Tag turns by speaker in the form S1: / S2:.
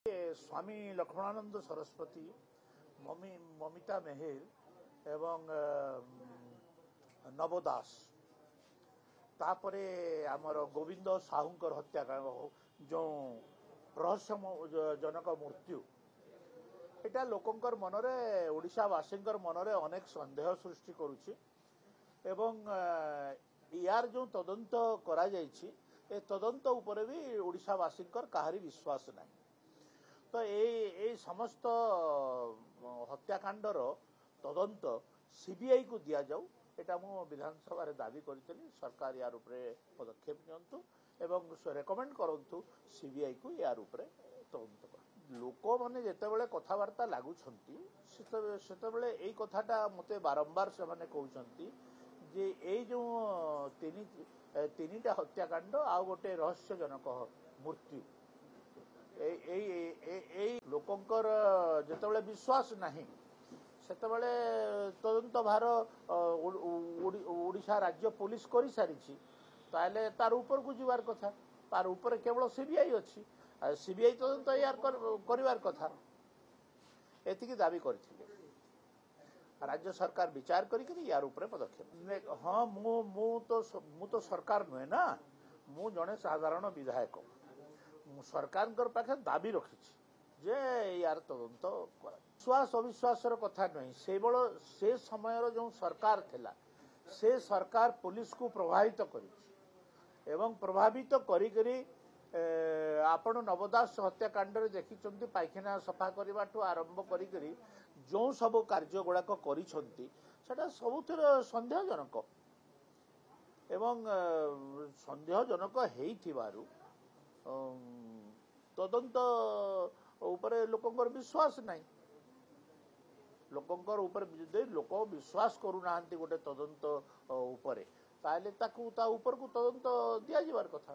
S1: स्वामी लक्ष्मणानंद सरस्वती ममिता मेहेर एवं नव दास तापरे आमर गोविंद साहूंकर हत्याकांड जो रहस्यजनक मृत्यु एटा लोकंकर मनरे ओडिशावासींकर मनरे अनेक संदेह सृष्टि करुछि एवं यार जो तदंत करा जायछि ए तदंत उपरे भी ओडिशावासींकर काहारी विश्वास नाही। तो ए समस्त हत्याकांडर तदंत सीबीआई को दिया जाऊ एटा मु विधानसभा रे दाबी करितली। सरकार यार उपरे पदक्षेप नियंतु एवं रेकमेंड करंतु सीबीआई को यार उपरे तदंत कर। लोक माने जेतेबेले कथावार्ता लागुछंती सेतेबेले एई कथाटा मते बारंबार से माने कहउछंती जे एई जो तीनिटा हत्याकांड आ गोटे रहस्यजनक मृत्यु लोकंकर जेतेबेले विश्वास नहीं सेतेबेले तदंत भार ओडिशा राज्य पुलिस करि सारिछि ताले तार ऊपर को जीवार कथा तार ऊपर केवल सीबीआई अछि सीबीआई तदंत यार करिवार कथा एतिकी दाबी करथिले। राज्य सरकार विचार करी यार ऊपर पदक्षेप। हाँ मु तो सरकार नुहे ना मु जने साधारण विधायक सरकार पाखे दाबी रखी जे यार तदंत विश्वास अविश्वास कथा नहीं से समय जो सरकार थिला से सरकार पुलिस को प्रभावित करी एवं प्रभावित करी आपण नवदास हत्याकांड देखी पायखाना सफा करने आरंभ करी जो सब कार्य गुड़ाक करा सबुथिर सन्देहजनक एवं सन्देहजनक हेइथिबारु तदंत उपरे लोकंकर विश्वास नहीं लोकंकर ऊपर लोक विश्वास करू नाहंती गोटे तदंत उपरे ताले ताकू ता ऊपर को तदंत दिया जिवार कथा।